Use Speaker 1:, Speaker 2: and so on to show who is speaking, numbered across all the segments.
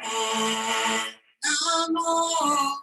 Speaker 1: Om Namo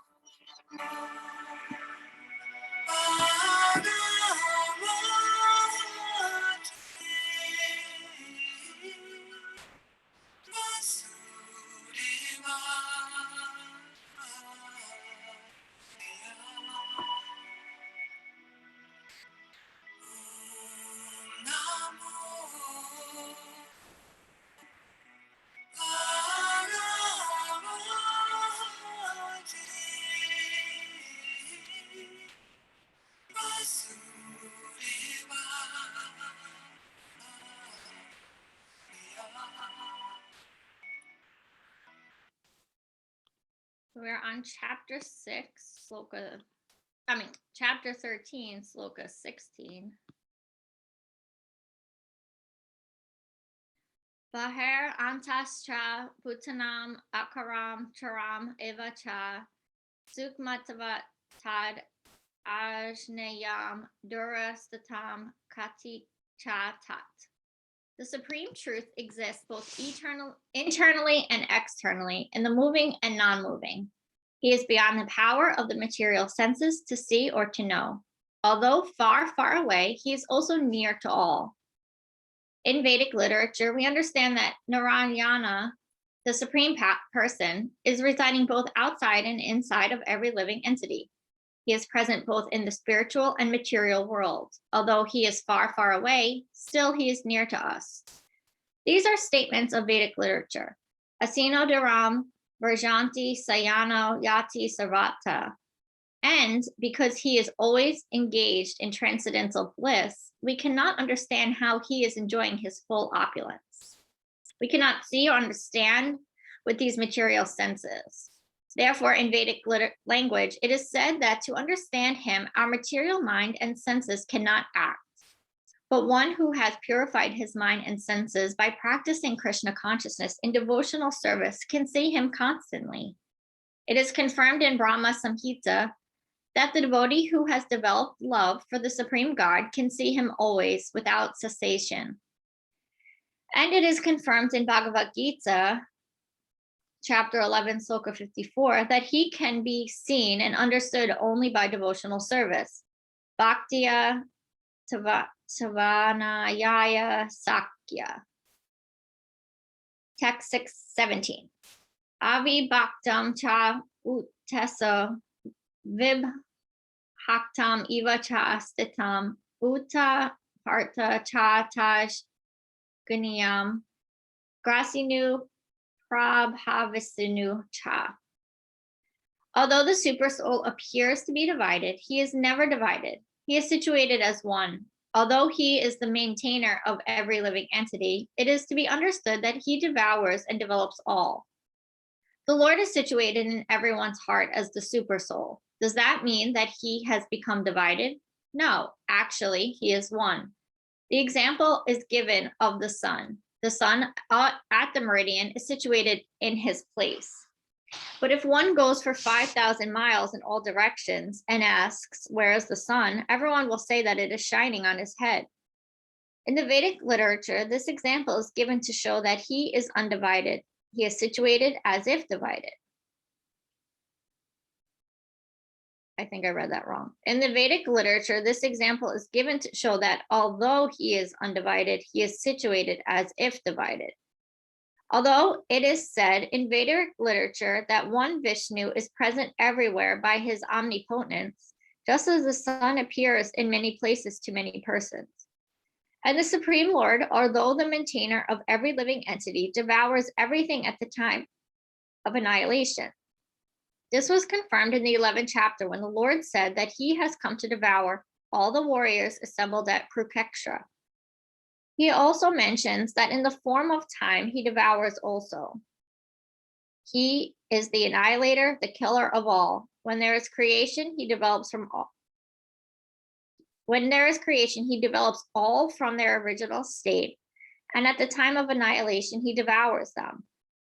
Speaker 2: We're on chapter 6, chapter 13, Shloka 16. Baher antascha bhutanam akaram charam evacha sukmatavat tad ajnayam durastatam kati chatat. The supreme truth exists both internally and externally, in the moving and non-moving. He is beyond the power of the material senses to see or to know. Although far, far away, he is also near to all. In Vedic literature, we understand that Narayana, the supreme person, is residing both outside and inside of every living entity. He is present both in the spiritual and material world. Although he is far, far away, still he is near to us. These are statements of Vedic literature. Asino Dharam, Varjanti, Sayano, Yati, Sarvata. And because he is always engaged in transcendental bliss, we cannot understand how he is enjoying his full opulence. We cannot see or understand with these material senses. Therefore, in Vedic language, it is said that to understand him, our material mind and senses cannot act. But one who has purified his mind and senses by practicing Krishna consciousness in devotional service can see him constantly. It is confirmed in Brahma Samhita that the devotee who has developed love for the Supreme God can see him always without cessation. And it is confirmed in Bhagavad Gita, chapter 11, Shloka 54, that he can be seen and understood only by devotional service. Bhaktiya Tavanayaya Sakya. Text 617. Avi Bhaktam Cha Uttesa Vibhaktam Eva Cha Stitam Uta Partha Cha Taj Gunyam Grasinu Prabhavisinu Cha. Although the super soul appears to be divided, he is never divided. He is situated as one. Although he is the maintainer of every living entity, it is to be understood that he devours and develops all. The Lord is situated in everyone's heart as the super soul. Does that mean that he has become divided? No, actually, he is one. The example is given of the sun. The sun at the meridian is situated in his place. But if one goes for 5,000 miles in all directions and asks, where is the sun? Everyone will say that it is shining on his head. In the Vedic literature, this example is given to show that he is undivided. He is situated as if divided. I think I read that wrong. In the Vedic literature, this example is given to show that although he is undivided, he is situated as if divided. Although it is said in Vedic literature that one Vishnu is present everywhere by his omnipotence, just as the sun appears in many places to many persons. And the Supreme Lord, although the maintainer of every living entity, devours everything at the time of annihilation. This was confirmed in the 11th chapter when the Lord said that he has come to devour all the warriors assembled at Kurukshetra. He also mentions that in the form of time, he devours also. He is the annihilator, the killer of all. When there is creation, he develops from all. When there is creation, he develops all from their original state. And at the time of annihilation, he devours them.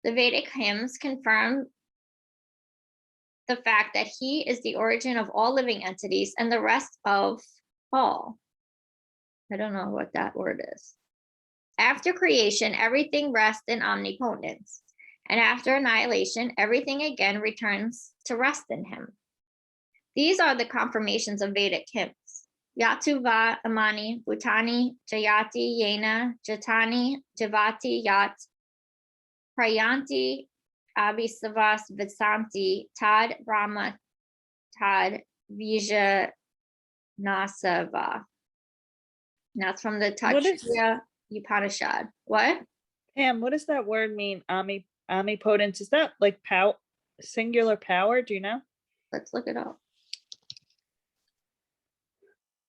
Speaker 2: The Vedic hymns confirm the fact that he is the origin of all living entities and the rest of all. I don't know what that word is. After creation, everything rests in omnipotence. And after annihilation, everything again returns to rest in him. These are the confirmations of Vedic hymns. Yatu va amani bhutani jayati yena jatani javati yat prayanti abhisavas visanti tad brahma tad vija nasava. And that's from the Taittiriya Upanishad. What?
Speaker 3: Pam, what does that word mean? Omnipotence. Is that like singular power? Do you know?
Speaker 2: Let's look it up.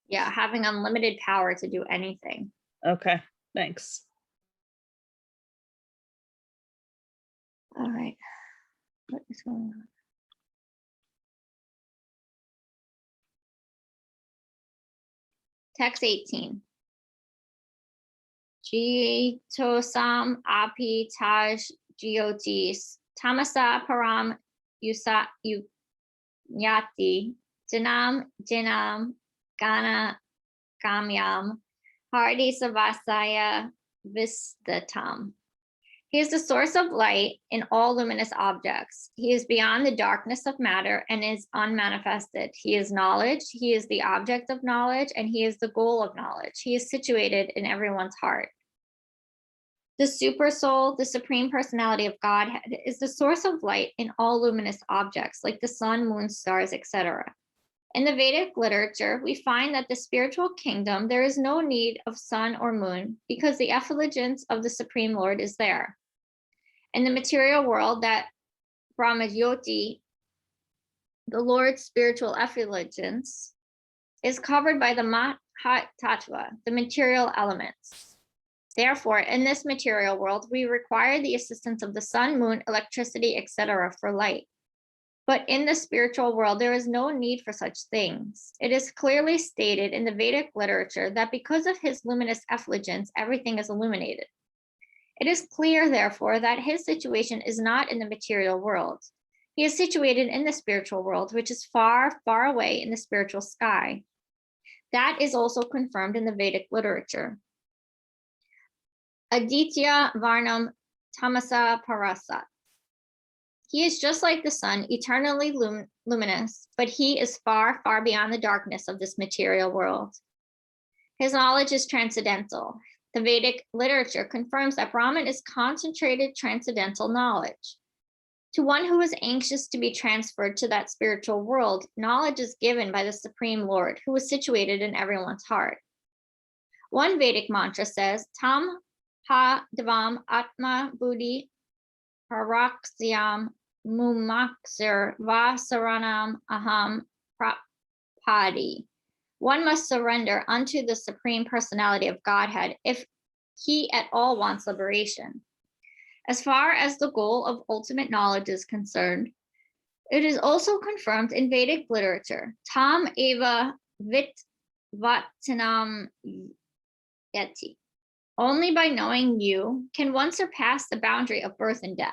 Speaker 2: Yeah, having unlimited power to do anything.
Speaker 3: Okay, thanks.
Speaker 2: All right. What is going on? Text 18. Jitosam api taj jyotis tamasa param yati jinam gana gamyam hardi savasaya vistatam. He is the source of light in all luminous objects. He is beyond the darkness of matter and is unmanifested. He is knowledge. He is the object of knowledge, and he is the goal of knowledge. He is situated in everyone's heart. The super soul, the supreme personality of Godhead, is the source of light in all luminous objects like the sun, moon, stars, etc. In the Vedic literature, we find that the spiritual kingdom, there is no need of sun or moon because the effulgence of the Supreme Lord is there. In the material world, that Brahmajyoti, the Lord's spiritual effulgence, is covered by the Mahat Tattva, the material elements. Therefore, in this material world, we require the assistance of the sun, moon, electricity, etc. for light. But in the spiritual world, there is no need for such things. It is clearly stated in the Vedic literature that because of his luminous effulgence, everything is illuminated. It is clear, therefore, that his situation is not in the material world. He is situated in the spiritual world, which is far, far away in the spiritual sky. That is also confirmed in the Vedic literature. Aditya Varnam Tamasa Parasat. He is just like the sun, eternally luminous, but he is far, far beyond the darkness of this material world. His knowledge is transcendental. The Vedic literature confirms that Brahman is concentrated transcendental knowledge. To one who is anxious to be transferred to that spiritual world, knowledge is given by the Supreme Lord, who is situated in everyone's heart. One Vedic mantra says, Tam ha devam atma buddhi paraksyam mumaksir vasaranam aham prapadi. One must surrender unto the Supreme Personality of Godhead if he at all wants liberation. As far as the goal of ultimate knowledge is concerned, it is also confirmed in Vedic literature. Tam eva vit vatanam yeti. Only by knowing you can one surpass the boundary of birth and death.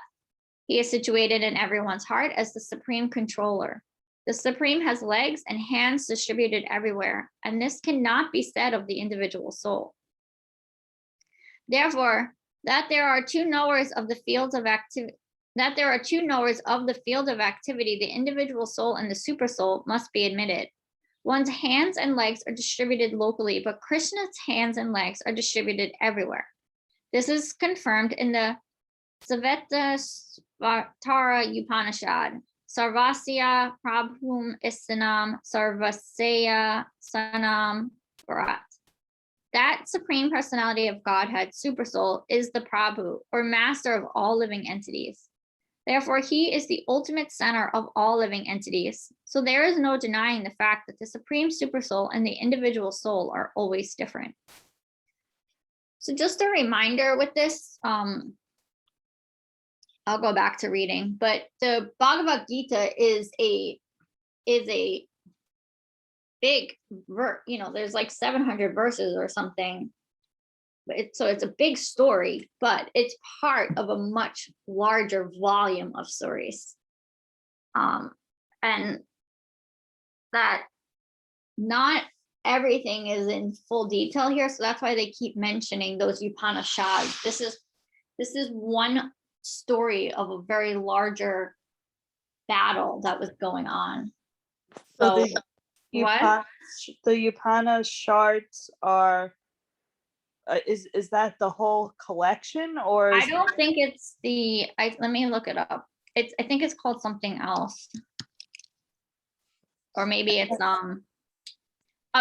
Speaker 2: He is situated in everyone's heart as the supreme controller. The Supreme has legs and hands distributed everywhere, and this cannot be said of the individual soul. Therefore, that there are two knowers of the fields of activity, the individual soul and the super soul must be admitted. One's hands and legs are distributed locally, but Krishna's hands and legs are distributed everywhere. This is confirmed in the Savetasvatara Upanishad. Sarvasya Prabhum Istanam Sarvasya Sanam Bharat. That Supreme Personality of Godhead, Supersoul, is the Prabhu, or master of all living entities. Therefore, he is the ultimate center of all living entities. So there is no denying the fact that the Supreme Supersoul and the individual soul are always different. So just a reminder with this, I'll go back to reading, but the Bhagavad Gita is a big verse, there's like 700 verses or something. So it's a big story, but it's part of a much larger volume of stories. And that not everything is in full detail here. So that's why they keep mentioning those Upanishads. This is one story of a very larger battle that was going on.
Speaker 3: So
Speaker 2: So
Speaker 3: the
Speaker 2: what?
Speaker 3: Upana shards are, is that the whole collection, or
Speaker 2: I
Speaker 3: is
Speaker 2: don't think it's the, let me look it up. I think it's called something else. Or maybe it's, oh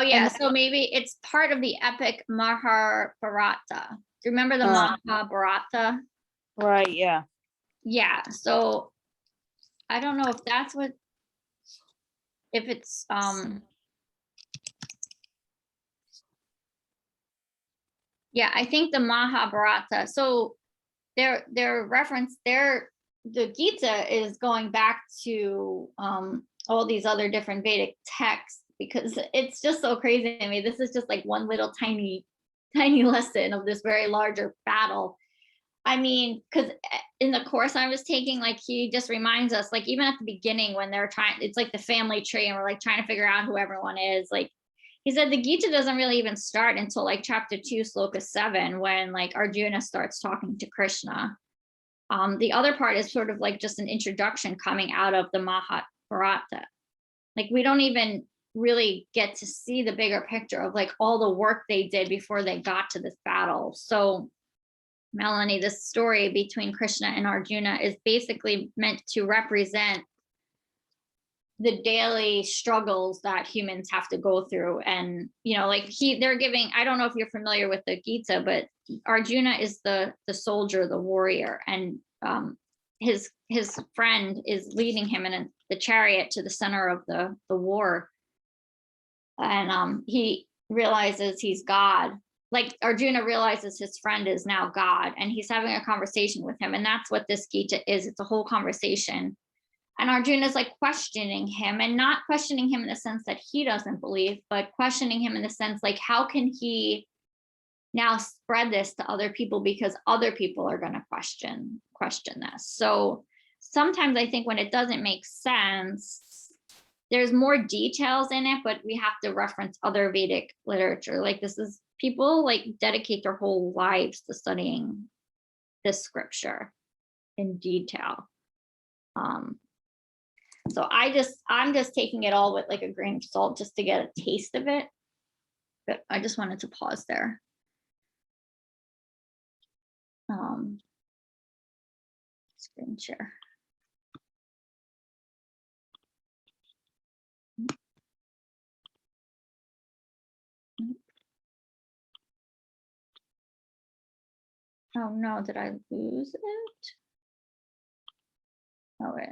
Speaker 2: yeah,
Speaker 3: And-
Speaker 2: so maybe it's part of the epic Mahabharata. Do you remember the Mahabharata?
Speaker 3: right, yeah.
Speaker 2: Yeah, so I don't know if that's what, if it's, yeah, I think the Mahabharata. So their reference there, the Gita is going back to all these other different Vedic texts, because it's just so crazy to me. This is just like one little tiny lesson of this very larger battle. I mean, because in the course I was taking, like, he just reminds us, like, even at the beginning when they're trying, it's like the family tree and we're like trying to figure out who everyone is. Like, he said the Gita doesn't really even start until like chapter 2, Shloka 7, when like Arjuna starts talking to Krishna. The other part is sort of like just an introduction coming out of the Mahabharata. Like, we don't even really get to see the bigger picture of like all the work they did before they got to this battle. So Melanie, this story between Krishna and Arjuna is basically meant to represent the daily struggles that humans have to go through. And, you know, like they're giving, I don't know if you're familiar with the Gita, but Arjuna is the soldier, the warrior, and his friend is leading him in the chariot to the center of the war. And he realizes he's God. Like, Arjuna realizes his friend is now God, and he's having a conversation with him. And that's what this Gita is. It's a whole conversation. And Arjuna is like questioning him, and not questioning him in the sense that he doesn't believe, but questioning him in the sense like, how can he now spread this to other people, because other people are going to question this. So sometimes I think when it doesn't make sense, there's more details in it, but we have to reference other Vedic literature. Like, this is, people like dedicate their whole lives to studying this scripture in detail. So I'm just taking it all with like a grain of salt just to get a taste of it. But I just wanted to pause there. Screen share. Oh no, did I lose it? Oh wait.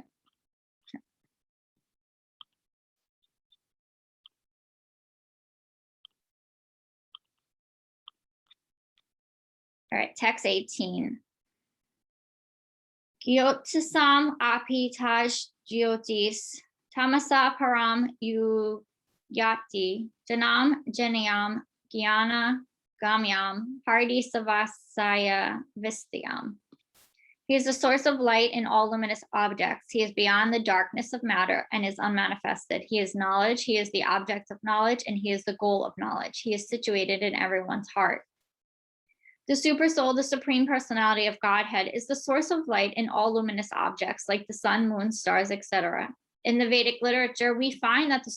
Speaker 2: All right, text 18. Gyotisam api taj gyotis tamasa param yati janam janyam gyana gamyam hardi savasaya vistyam. He is the source of light in all luminous objects. He is beyond the darkness of matter and is unmanifested. He is knowledge. He is the object of knowledge, and he is the goal of knowledge. He is situated in everyone's heart. The super soul, the supreme personality of Godhead, is the source of light in all luminous objects like the sun, moon, stars, etc. In the Vedic literature, we find that in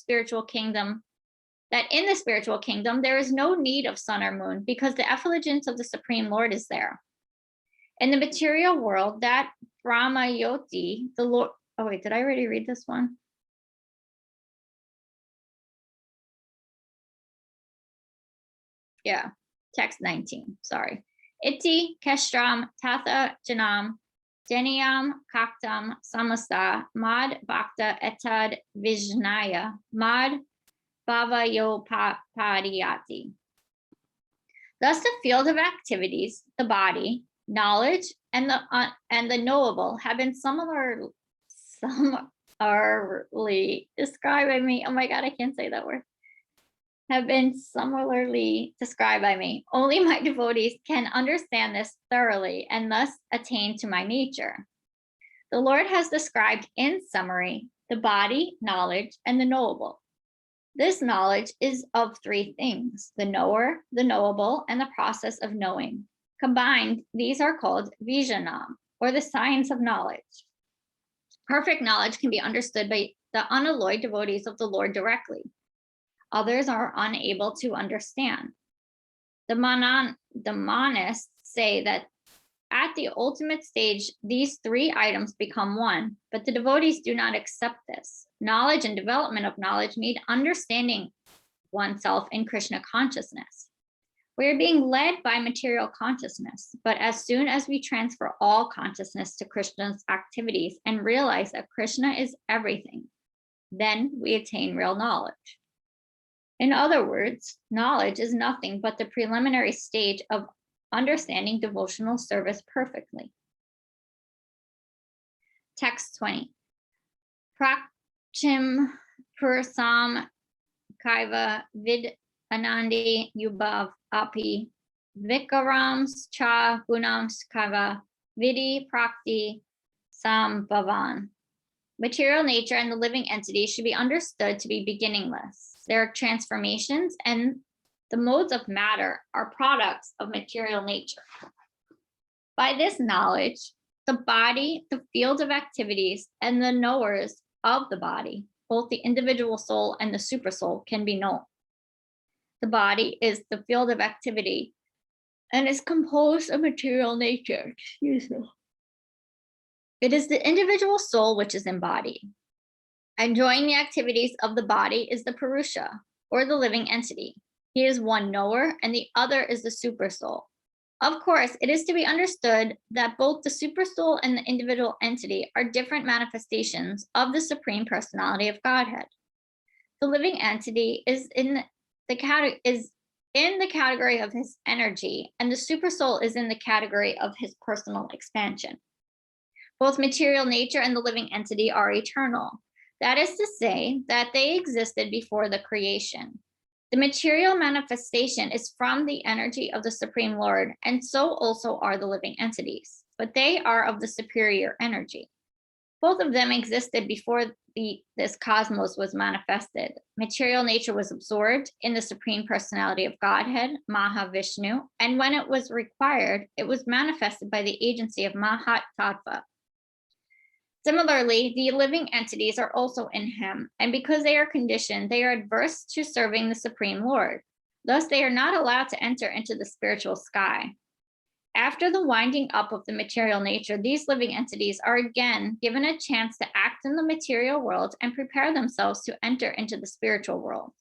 Speaker 2: the spiritual kingdom, there is no need of sun or moon, because the effulgence of the Supreme Lord is there. In the material world, that Brahmayoti, the Lord, oh wait, did I already read this one? Yeah, text 19, sorry. Iti kestram tatha janam jeniam kaktam samasta mad bhakta etad vijnaya mad bhavayopadiyati. Thus the field of activities, the body, knowledge, and the knowable have been similarly described by me. Oh my God, I can't say that word. Have been similarly described by me. Only my devotees can understand this thoroughly and thus attain to my nature. The Lord has described in summary the body, knowledge, and the knowable. This knowledge is of three things: the knower, the knowable, and the process of knowing. Combined, these are called Vijanam. or the science of knowledge. Perfect knowledge can be understood by the unalloyed devotees of the Lord directly. Others are unable to understand. The monists say that at the ultimate stage, these three items become one, but the devotees do not accept this. Knowledge and development of knowledge need understanding oneself in Krishna consciousness. We are being led by material consciousness, but as soon as we transfer all consciousness to Krishna's activities and realize that Krishna is everything, then we attain real knowledge. In other words, knowledge is nothing but the preliminary stage of understanding devotional service perfectly. Text 20. Prakchim pursam kaiva vid anandi yubhav api vikarams cha gunams kaiva vidi prakti sambhavan. Material nature and the living entity should be understood to be beginningless. Their transformations and the modes of matter are products of material nature. By this knowledge, the body, the field of activities, and the knowers of the body, both the individual soul and the supersoul, can be known. The body is the field of activity and is composed of material nature. Excuse me. It is the individual soul which is embodied. Enjoying the activities of the body is the Purusha, or the living entity. He is one knower, and the other is the supersoul. Of course, it is to be understood that both the supersoul and the individual entity are different manifestations of the Supreme Personality of Godhead. The living entity is in the category of his energy, and the supersoul is in the category of his personal expansion. Both material nature and the living entity are eternal. That is to say that they existed before the creation. The material manifestation is from the energy of the Supreme Lord, and so also are the living entities, but they are of the superior energy. Both of them existed before this cosmos was manifested. Material nature was absorbed in the Supreme Personality of Godhead, Mahavishnu, and when it was required, it was manifested by the agency of Mahat Tattva. Similarly, the living entities are also in him, and because they are conditioned, they are adverse to serving the Supreme Lord. Thus, they are not allowed to enter into the spiritual sky. After the winding up of the material nature, these living entities are again given a chance to act in the material world and prepare themselves to enter into the spiritual world.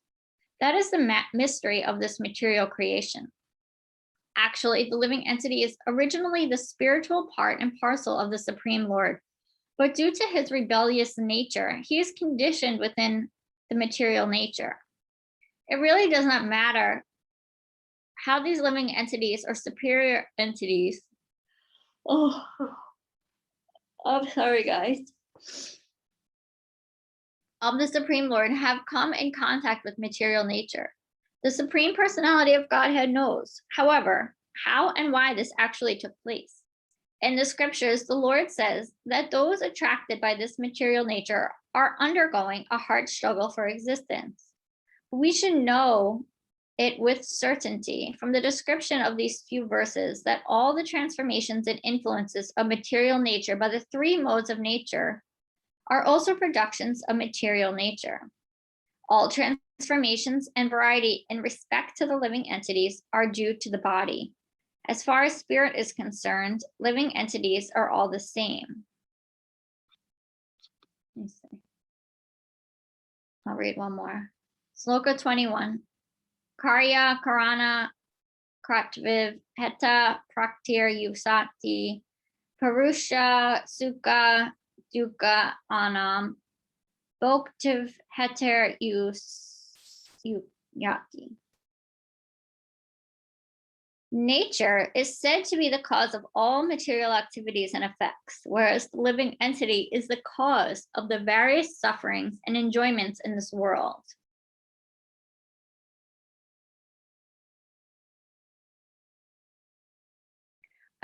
Speaker 2: That is the mystery of this material creation. Actually, the living entity is originally the spiritual part and parcel of the Supreme Lord. But due to his rebellious nature, he is conditioned within the material nature. It really does not matter how these living entities or superior entities, I'm sorry guys, of the Supreme Lord have come in contact with material nature. The Supreme Personality of Godhead knows, however, how and why this actually took place. In the scriptures, the Lord says that those attracted by this material nature are undergoing a hard struggle for existence. We should know it with certainty from the description of these few verses that all the transformations and influences of material nature by the three modes of nature are also productions of material nature. All transformations and variety in respect to the living entities are due to the body. As far as spirit is concerned, living entities are all the same. Let me see. I'll read one more. Shloka 21. Karya Karana Kratviv Heta Praktir Yusati Parusha Sukha Dukkha Anam Bhoktiv Heter Yati. Nature is said to be the cause of all material activities and effects, whereas the living entity is the cause of the various sufferings and enjoyments in this world.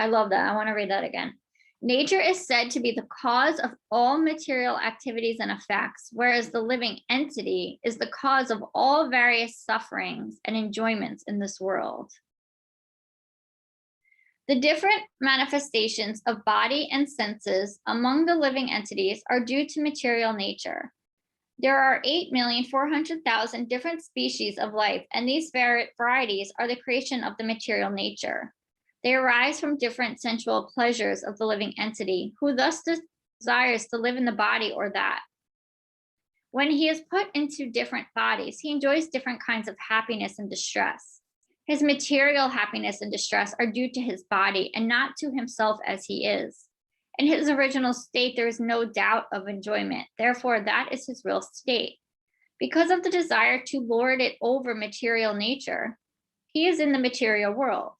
Speaker 2: I love that. I want to read that again. Nature is said to be the cause of all material activities and effects, whereas the living entity is the cause of all various sufferings and enjoyments in this world. The different manifestations of body and senses among the living entities are due to material nature. There are 8,400,000 different species of life, and these varieties are the creation of the material nature. They arise from different sensual pleasures of the living entity, who thus desires to live in the body or that. When he is put into different bodies, he enjoys different kinds of happiness and distress. His material happiness and distress are due to his body and not to himself as he is. In his original state, there is no doubt of enjoyment. Therefore, that is his real state. Because of the desire to lord it over material nature, he is in the material world.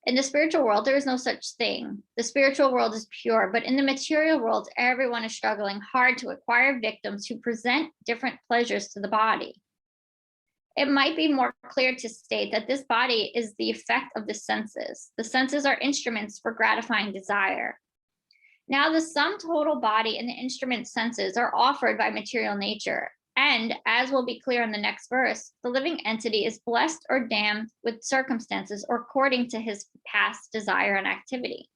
Speaker 2: In the spiritual world, there is no such thing. The spiritual world is pure, but in the material world, everyone is struggling hard to acquire victims who present different pleasures to the body. It might be more clear to state that this body is the effect of the senses. The senses are instruments for gratifying desire. Now, the sum total body and the instrument senses are offered by material nature. And as will be clear in the next verse, the living entity is blessed or damned with circumstances or according to his past desire and activity.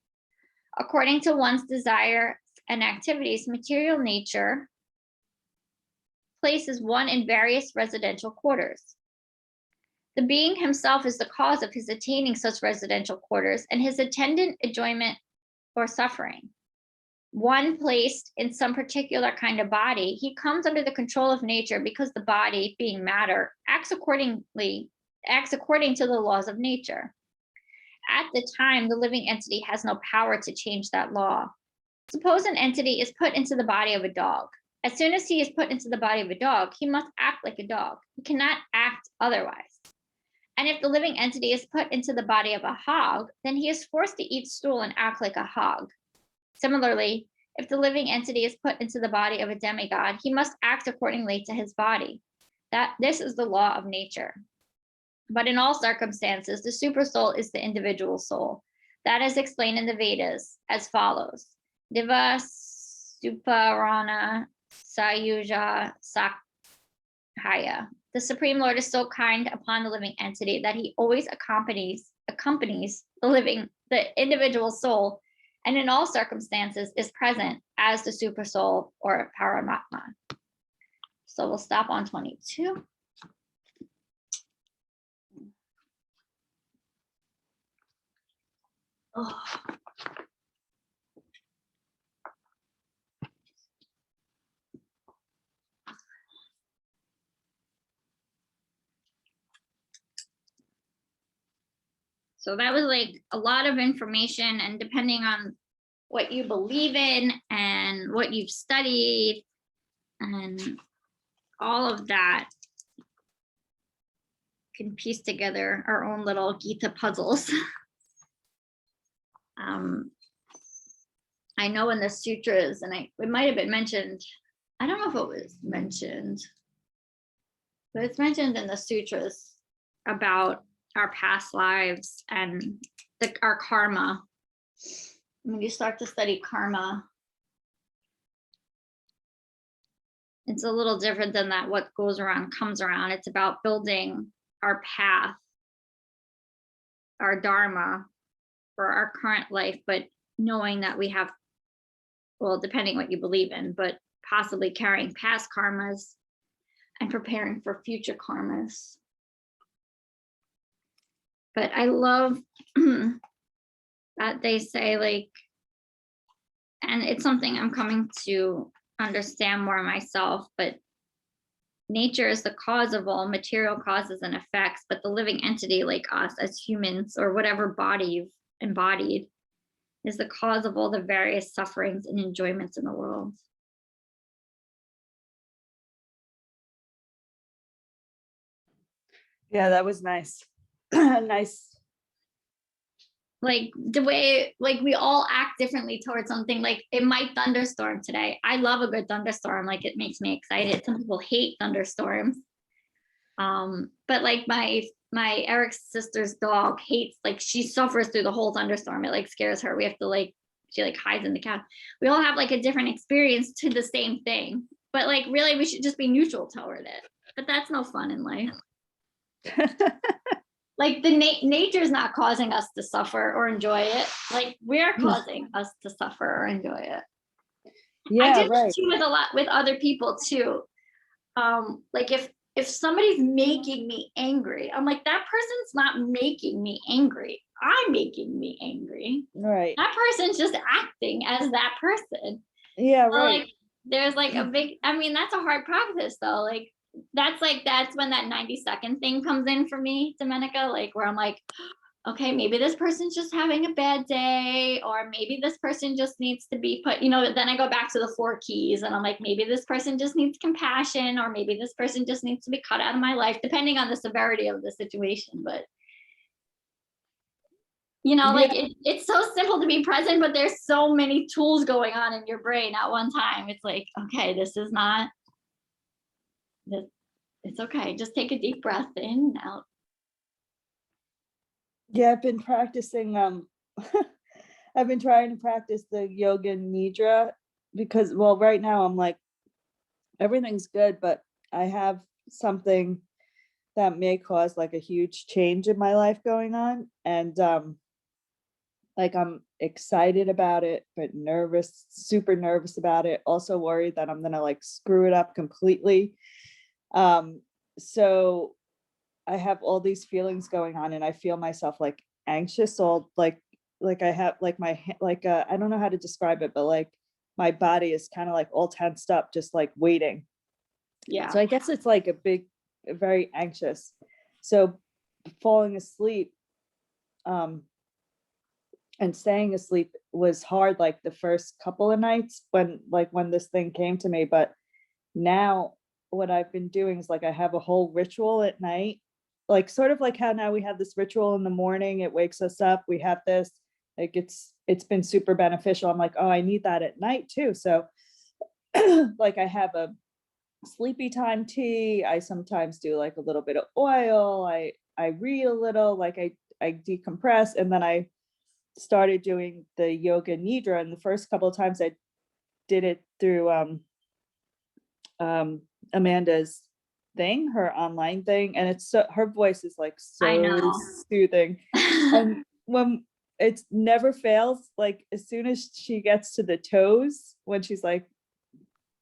Speaker 2: According to one's desire and activities, material nature places one in various residential quarters. The being himself is the cause of his attaining such residential quarters and his attendant enjoyment or suffering. One placed in some particular kind of body, he comes under the control of nature because the body, being matter, acts according to the laws of nature. At the time, the living entity has no power to change that law. Suppose an entity is put into the body of a dog. As soon as he is put into the body of a dog, he must act like a dog. He cannot act otherwise. And if the living entity is put into the body of a hog, then he is forced to eat stool and act like a hog. Similarly, if the living entity is put into the body of a demigod, he must act accordingly to his body. This is the law of nature. But in all circumstances, the supersoul is the individual soul. That is explained in the Vedas as follows. Diva Suparana Sayuja Sakhaya. The Supreme Lord is so kind upon the living entity that he always accompanies the individual soul, and in all circumstances is present as the supersoul or Paramatma. So we'll stop on 22. Oh. So that was like a lot of information, and depending on what you believe in and what you've studied and all of that, can piece together our own little Gita puzzles. I know in the sutras, and it might have been mentioned, I don't know if it was mentioned, but it's mentioned in the sutras about our past lives and our karma. When you start to study karma, it's a little different than that. What goes around comes around. It's about building our path, our dharma for our current life, but knowing that we have, well, depending what you believe in, but possibly carrying past karmas and preparing for future karmas. But I love that they say, like, and it's something I'm coming to understand more myself, but nature is the cause of all material causes and effects, but the living entity, like us as humans or whatever body you've embodied, is the cause of all the various sufferings and enjoyments in the world.
Speaker 3: Yeah, that was nice. Nice.
Speaker 2: Like the way, like we all act differently towards something. Like it might thunderstorm today. I love a good thunderstorm. Like it makes me excited. Some people hate thunderstorms. But like my Eric's sister's dog hates, like she suffers through the whole thunderstorm. It like scares her. We have to like, she like hides in the couch. We all have like a different experience to the same thing. But like really we should just be neutral toward it. But that's no fun in life. like the nature's not causing us to suffer or enjoy it. Like we're causing us to suffer or enjoy it. I
Speaker 3: Yeah,
Speaker 2: do
Speaker 3: right.
Speaker 2: this too with a lot with other people too. Like if somebody's making me angry, I'm like, that person's not making me angry. I'm making me angry.
Speaker 3: Right.
Speaker 2: That person's just acting as that person.
Speaker 3: Yeah,
Speaker 2: So,
Speaker 3: right.
Speaker 2: like, there's like a big, I mean, that's a hard practice though. Like that's when that 90-second thing comes in for me, Domenica, like where I'm like, okay, maybe this person's just having a bad day, or maybe this person just needs to be put, then I go back to the 4 keys and I'm like, maybe this person just needs compassion, or maybe this person just needs to be cut out of my life, depending on the severity of the situation. But like it's so simple to be present, but there's so many tools going on in your brain at one time. It's like, okay, this is not this. It's okay. Just take a deep breath in and out.
Speaker 3: Yeah, I've been practicing, I've been trying to practice the yoga nidra because, well, right now I'm like, everything's good, but I have something that may cause like a huge change in my life going on. And like I'm excited about it, but nervous, super nervous about it. Also worried that I'm gonna like screw it up completely. So I have all these feelings going on, and I feel myself like anxious, all like I have like my like I don't know how to describe it, but like my body is kind of like all tensed up, just like waiting.
Speaker 2: Yeah.
Speaker 3: So I guess it's like very anxious. So falling asleep and staying asleep was hard like the first couple of nights when this thing came to me. But now what I've been doing is like I have a whole ritual at night, like sort of like how now we have this ritual in the morning, it wakes us up, we have this, like it's been super beneficial. I'm like, oh, I need that at night too. So like I have a sleepy time tea, I sometimes do like a little bit of oil, I read a little, like I decompress, and then I started doing the yoga nidra. And the first couple of times I did it through Amanda's thing, her online thing, and it's so, her voice is like
Speaker 2: I
Speaker 3: so
Speaker 2: know.
Speaker 3: soothing. And when it never fails, like as soon as she gets to the toes, when she's like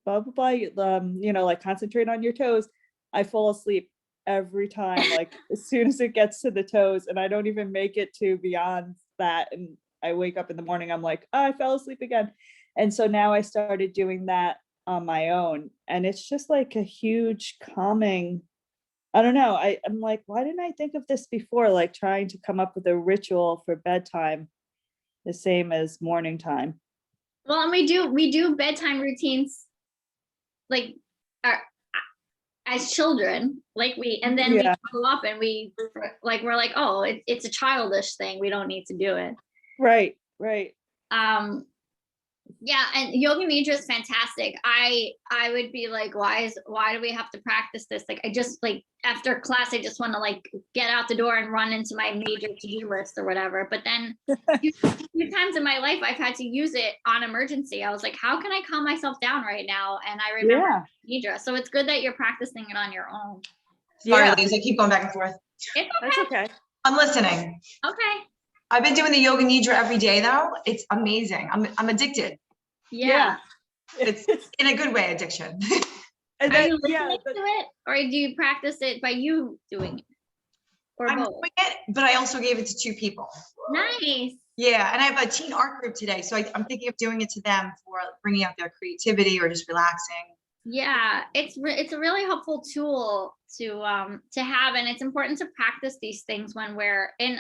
Speaker 3: blah blah blah, like concentrate on your toes, I fall asleep every time, like as soon as it gets to the toes, and I don't even make it to beyond that, and I wake up in the morning, I'm like, oh, I fell asleep again. And so now I started doing that on my own, and it's just like a huge calming, I don't know, I'm like, why didn't I think of this before, like trying to come up with a ritual for bedtime the same as morning time.
Speaker 2: Well, and we do bedtime routines like as children, like and then we grow up and we're like, oh, it's a childish thing, we don't need to do it.
Speaker 3: Right.
Speaker 2: Yeah, and yoga nidra is fantastic. I would be like, why do we have to practice this? Like I just like after class I just want to like get out the door and run into my major to-do list or whatever. But then a few times in my life I've had to use it on emergency. I was like, how can I calm myself down right now? And I remember nidra. So it's good that you're practicing it on your own.
Speaker 1: Sorry, ladies, I keep going back and forth.
Speaker 2: It's okay.
Speaker 3: That's okay.
Speaker 1: I'm listening.
Speaker 2: Okay.
Speaker 1: I've been doing the yoga nidra every day though. It's amazing. I'm addicted.
Speaker 2: Yeah.
Speaker 1: It's in a good way, addiction.
Speaker 3: And
Speaker 2: Are
Speaker 3: then,
Speaker 2: you listening to it, or do you practice it by you doing it? Or
Speaker 1: I'm
Speaker 2: both?
Speaker 1: doing it, but I also gave it to 2 people.
Speaker 2: Nice.
Speaker 1: Yeah, and I have a teen art group today, so I'm thinking of doing it to them for bringing out their creativity or just relaxing.
Speaker 2: Yeah, it's a really helpful tool to have, and it's important to practice these things when we're in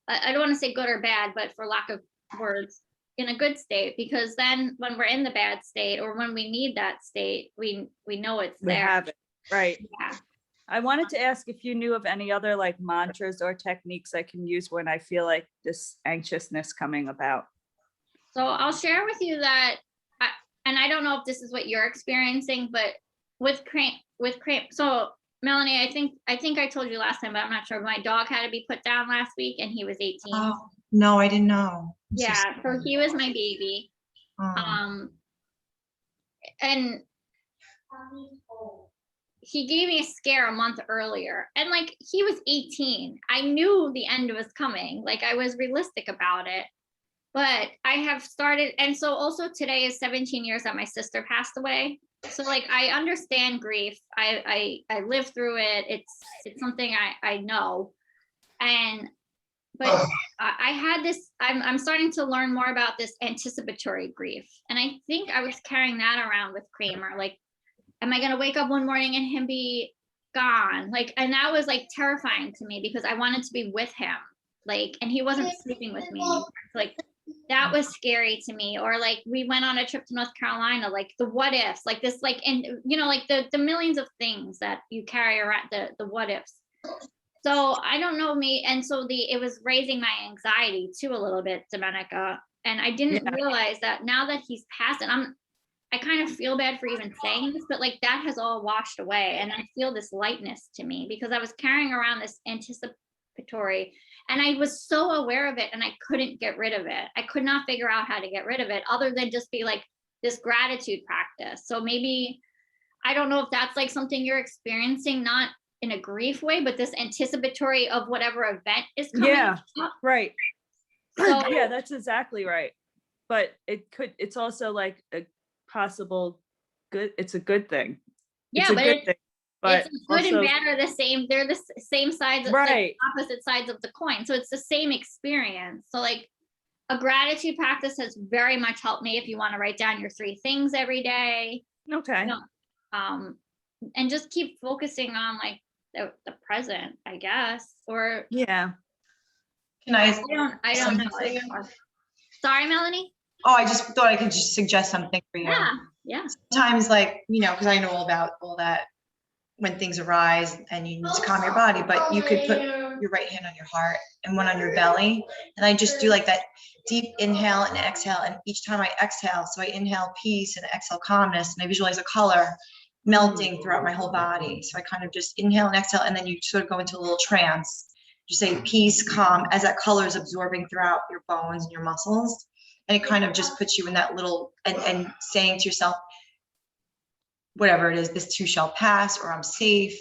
Speaker 2: I don't want to say good or bad, but for lack of words, in a good state, because then when we're in the bad state or when we need that state, we know it's
Speaker 3: we
Speaker 2: there.
Speaker 3: have it. Right.
Speaker 2: Yeah.
Speaker 3: I wanted to ask if you knew of any other like mantras or techniques I can use when I feel like this anxiousness coming about.
Speaker 2: So I'll share with you that, and I don't know if this is what you're experiencing, but with cramp. So Melanie, I think I told you last time, but I'm not sure. My dog had to be put down last week, and he was 18.
Speaker 1: Oh no, I didn't know.
Speaker 2: Yeah, so he was my baby.
Speaker 1: Oh.
Speaker 2: And he gave me a scare a month earlier, and like he was 18. I knew the end was coming. Like I was realistic about it. But I have started, and so also today is 17 years that my sister passed away. So like I understand grief. I lived through it. It's something I know. And but I had this, I'm starting to learn more about this anticipatory grief. And I think I was carrying that around with Kramer. Like, am I gonna wake up one morning and him be gone? Like, and that was like terrifying to me because I wanted to be with him. Like, and he wasn't sleeping with me anymore. Like that was scary to me. Or like we went on a trip to North Carolina, like the what ifs, like this, like, and you know, like the millions of things that you carry around, the what ifs. So I don't know me. And so it was raising my anxiety too a little bit, Domenica. And I didn't realize that now that he's passed, and I kind of feel bad for even saying this, but like that has all washed away. And I feel this lightness to me because I was carrying around this anticipatory, and I was so aware of it and I couldn't get rid of it. I could not figure out how to get rid of it other than just be like this gratitude practice. So maybe, I don't know if that's like something you're experiencing, not in a grief way, but this anticipatory of whatever event is coming.
Speaker 3: Yeah, right.
Speaker 2: So,
Speaker 3: Yeah, that's exactly right. But it's also like a possible good, it's a good thing.
Speaker 2: yeah,
Speaker 3: It's a
Speaker 2: but
Speaker 3: good thing. But
Speaker 2: it's good and
Speaker 3: also,
Speaker 2: bad are the same. They're the same sides, of
Speaker 3: right.
Speaker 2: the opposite sides of the coin. So it's the same experience. So like a gratitude practice has very much helped me. If you want to write down your 3 things every day,
Speaker 3: Okay.
Speaker 2: you know, and just keep focusing on like the present, I guess. Or
Speaker 3: Yeah.
Speaker 1: Can I?
Speaker 2: I don't know. Sorry, Melanie.
Speaker 1: Oh, I just thought I could just suggest something for you.
Speaker 2: Yeah.
Speaker 1: Sometimes, like, you know, because I know all about all that when things arise and you need to calm your body, but you could put your right hand on your heart and one on your belly. And I just do like that deep inhale and exhale. And each time I exhale, so I inhale peace and exhale calmness, and I visualize a color melting throughout my whole body. So I kind of just inhale and exhale, and then you sort of go into a little trance. You say peace, calm, as that color is absorbing throughout your bones and your muscles. And it kind of just puts you in that little, and saying to yourself, whatever it is, this too shall pass, or I'm safe.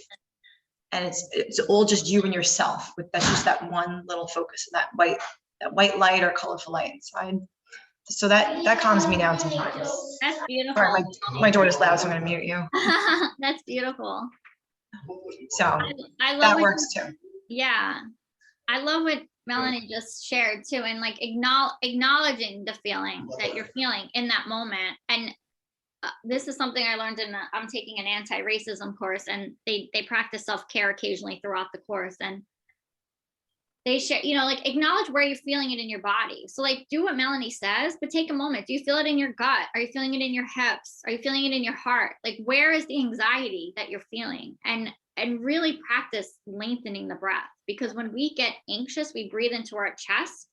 Speaker 1: And it's all just you and yourself. That's just that one little focus, that white light or colorful light inside. So that calms me down sometimes.
Speaker 2: That's beautiful.
Speaker 1: Sorry, my daughter's loud, so I'm gonna mute you.
Speaker 2: That's beautiful.
Speaker 1: So
Speaker 2: I love
Speaker 1: that works too.
Speaker 2: Yeah. I love what Melanie just shared too, and like acknowledging the feeling that you're feeling in that moment. And this is something I learned I'm taking an anti-racism course, and they practice self-care occasionally throughout the course, and they share, you know, like acknowledge where you're feeling it in your body. So like do what Melanie says, but take a moment. Do you feel it in your gut? Are you feeling it in your hips? Are you feeling it in your heart? Like where is the anxiety that you're feeling? And really practice lengthening the breath, because when we get anxious, we breathe into our chest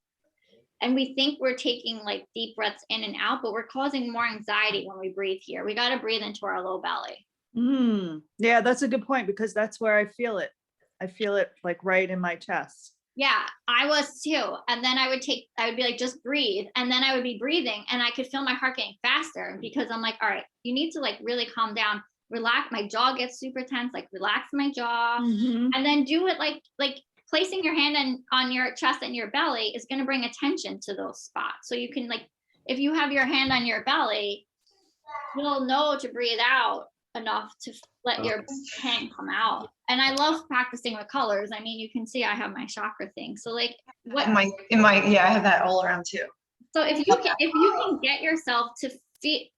Speaker 2: and we think we're taking like deep breaths in and out, but we're causing more anxiety when we breathe here. We got to breathe into our low belly.
Speaker 3: Yeah, that's a good point, because that's where I feel it. I feel it like right in my chest.
Speaker 2: Yeah, I was too. And then I would be like, just breathe. And then I would be breathing and I could feel my heart getting faster, because I'm like, all right, you need to like really calm down, relax. My jaw gets super tense, like relax my jaw. And then do it like placing your hand on your chest and your belly is going to bring attention to those spots. So you can like, if you have your hand on your belly, you'll know to breathe out enough to let your hand come out. And I love practicing with colors. I mean, you can see I have my chakra thing. So like what
Speaker 1: in my yeah, I have that all around too.
Speaker 2: So if you can get yourself to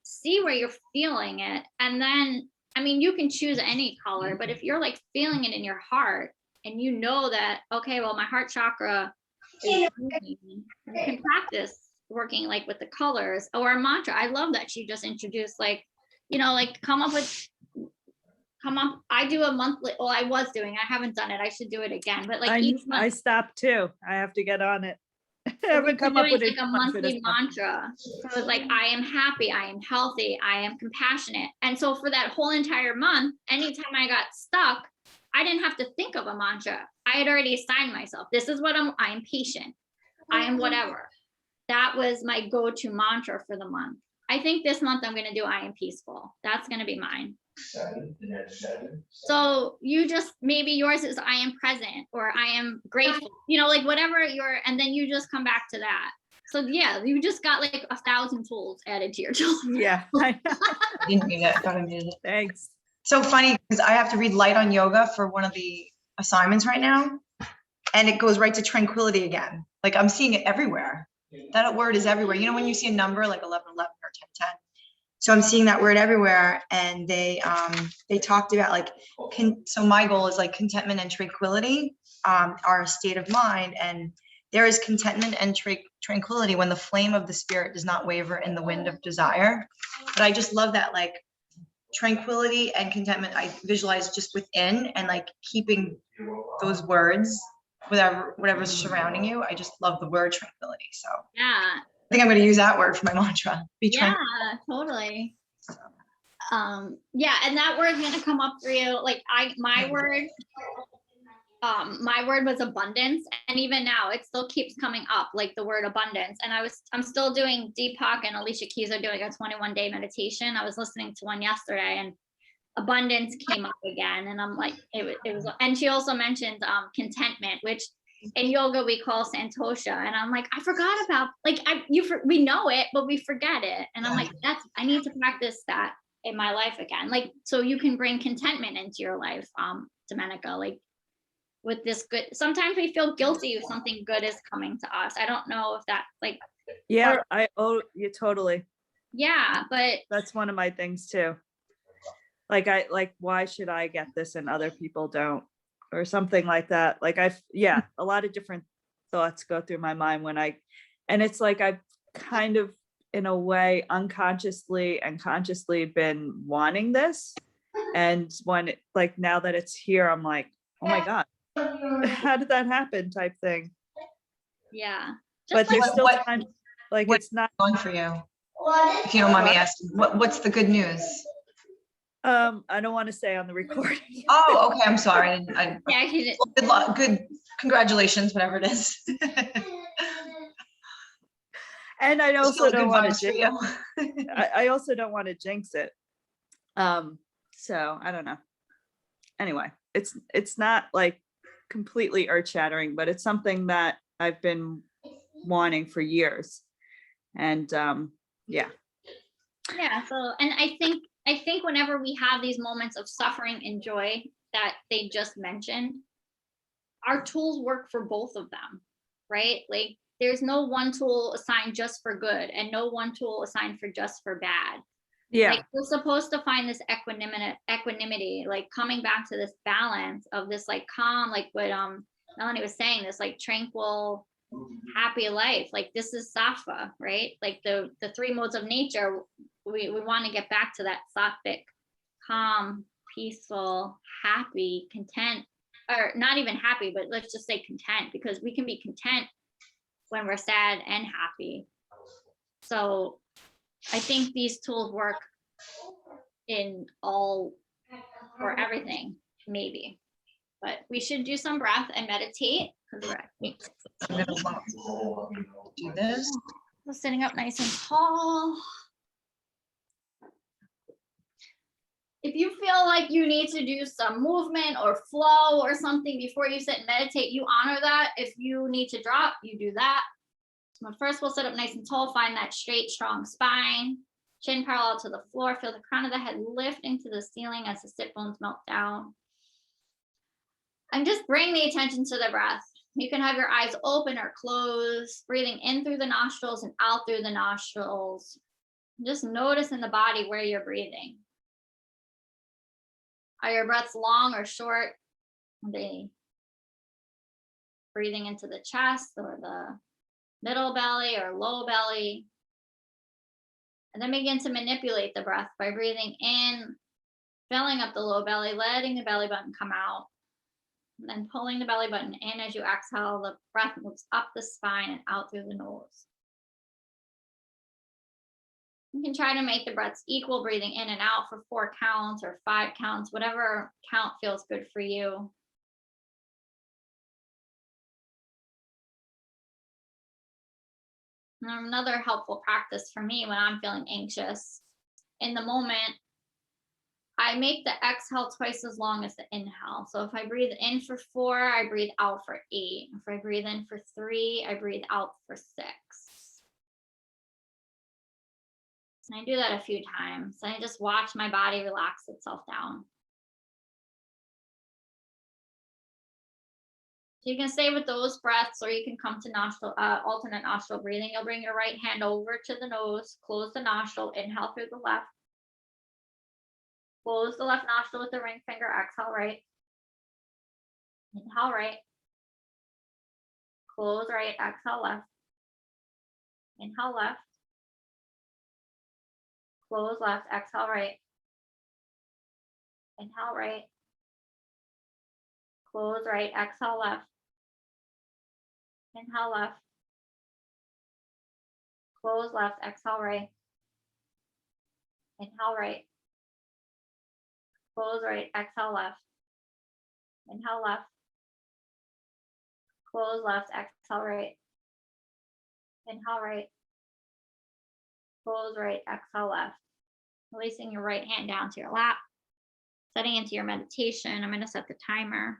Speaker 2: see where you're feeling it, and then I mean you can choose any color, but if you're like feeling it in your heart and you know that, okay, well my heart chakra is moving, you can practice working like with the colors or a mantra. I love that she just introduced, like, you know, like I do a monthly, well, I was doing, I haven't done it, I should do it again, but like each month
Speaker 3: I stopped too. I have to get on it. I
Speaker 2: so
Speaker 3: haven't come up with
Speaker 2: like a monthly mantra. So it's like, I am happy, I am healthy, I am compassionate. And so for that whole entire month, anytime I got stuck, I didn't have to think of a mantra. I had already assigned myself. This is what I am patient. I am whatever. That was my go-to mantra for the month. I think this month I'm going to do I am peaceful. That's going to be mine. So you just, maybe yours is I am present, or I am grateful, like whatever and then you just come back to that. So yeah, you just got like 1,000 tools added to your tool.
Speaker 3: Yeah. I know.
Speaker 1: I didn't read it. I thought I muted it.
Speaker 3: Thanks.
Speaker 1: So funny because I have to read Light on Yoga for one of the assignments right now. And it goes right to tranquility again. Like I'm seeing it everywhere. That word is everywhere. When you see a number like 1111 or 1010. So I'm seeing that word everywhere. And they talked about like, so my goal is like contentment and tranquility are a state of mind. And there is contentment and tranquility when the flame of the spirit does not waver in the wind of desire. But I just love that, like tranquility and contentment, I visualize just within and like keeping those words, whatever's surrounding you. I just love the word tranquility. So
Speaker 2: Yeah.
Speaker 1: I think I'm going to use that word for my mantra. Be
Speaker 2: Yeah,
Speaker 1: tranquil.
Speaker 2: totally. Yeah, and that word's gonna come up for you. Like my word was abundance, and even now it still keeps coming up, like the word abundance. And I'm still doing Deepak and Alicia Keys are doing a 21-day meditation. I was listening to one yesterday, and abundance came up again, and I'm like, it was. And she also mentioned contentment, which in yoga we call santosha, and I'm like, I forgot about, like, we know it, but we forget it, and I'm like, I need to practice that in my life again, like, so you can bring contentment into your life, Domenica, like with this good. Sometimes we feel guilty if something good is coming to us. I don't know if that, like,
Speaker 3: Yeah, I owe you totally.
Speaker 2: yeah, but
Speaker 3: That's one of my things too. Like why should I get this and other people don't, or something like that. Like a lot of different thoughts go through my mind and it's like I've kind of in a way unconsciously and consciously been wanting this. And when like now that it's here, I'm like, oh my God, how did that happen type thing.
Speaker 2: yeah.
Speaker 3: But there's still time. Like it's not
Speaker 1: going for you. If you don't mind me asking, what's the good news?
Speaker 3: I don't want to say on the recording.
Speaker 1: Oh, okay. I'm sorry.
Speaker 2: Yeah, she did.
Speaker 1: Good luck. Good. Congratulations, whatever it is.
Speaker 3: And I also don't want to I also don't want to jinx it. So I don't know. Anyway, it's not like completely earth-shattering, but it's something that I've been wanting for years. And yeah.
Speaker 2: So, and I think whenever we have these moments of suffering and joy that they just mentioned, our tools work for both of them, right? Like there's no one tool assigned just for good and no one tool assigned for just for bad.
Speaker 3: Yeah.
Speaker 2: Like we're supposed to find this equanimity, like coming back to this balance of this like calm, like what Melanie was saying, this like tranquil, happy life. Like this is sattva, right? Like the three modes of nature. We want to get back to that sattvic, calm, peaceful, happy, content, or not even happy, but let's just say content, because we can be content when we're sad and happy. So I think these tools work in all or everything, maybe. But we should do some breath and meditate because we're at 8.
Speaker 1: I'm gonna do this.
Speaker 2: So sitting up nice and tall. If you feel like you need to do some movement or flow or something before you sit and meditate, you honor that. If you need to drop, you do that. So first we'll sit up nice and tall, find that straight, strong spine, chin parallel to the floor, feel the crown of the head lifting to the ceiling as the sit bones melt down. And just bring the attention to the breath. You can have your eyes open or closed, breathing in through the nostrils and out through the nostrils. Just notice in the body where you're breathing. Are your breaths long or short? Are they breathing into the chest or the middle belly or low belly? And then begin to manipulate the breath by breathing in, filling up the low belly, letting the belly button come out, and then pulling the belly button in as you exhale. The breath moves up the spine and out through the nose. You can try to make the breaths equal, breathing in and out for 4 counts or 5 counts, whatever count feels good for you. And another helpful practice for me when I'm feeling anxious, in the moment, I make the exhale twice as long as the inhale. So if I breathe in for 4, I breathe out for 8. If I breathe in for 3, I breathe out for 6. And I do that a few times. And I just watch my body relax itself down. So you can stay with those breaths, or you can come to nostril, alternate nostril breathing. You'll bring your right hand over to the nose, close the nostril, inhale through the left. Close the left nostril with the ring finger, exhale right. Inhale right. Close right, exhale left. Inhale left. Close left, exhale right. Inhale right. Close right, exhale left. Inhale left. Close left, exhale right. Inhale right. Close right, exhale left. Inhale left. Close left, exhale right. Inhale right. Close right, exhale left. Releasing your right hand down to your lap. Setting into your meditation. I'm going to set the timer.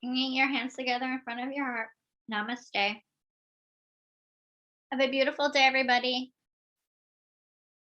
Speaker 2: Bringing your hands together in front of your heart. Namaste. Have a beautiful day, everybody.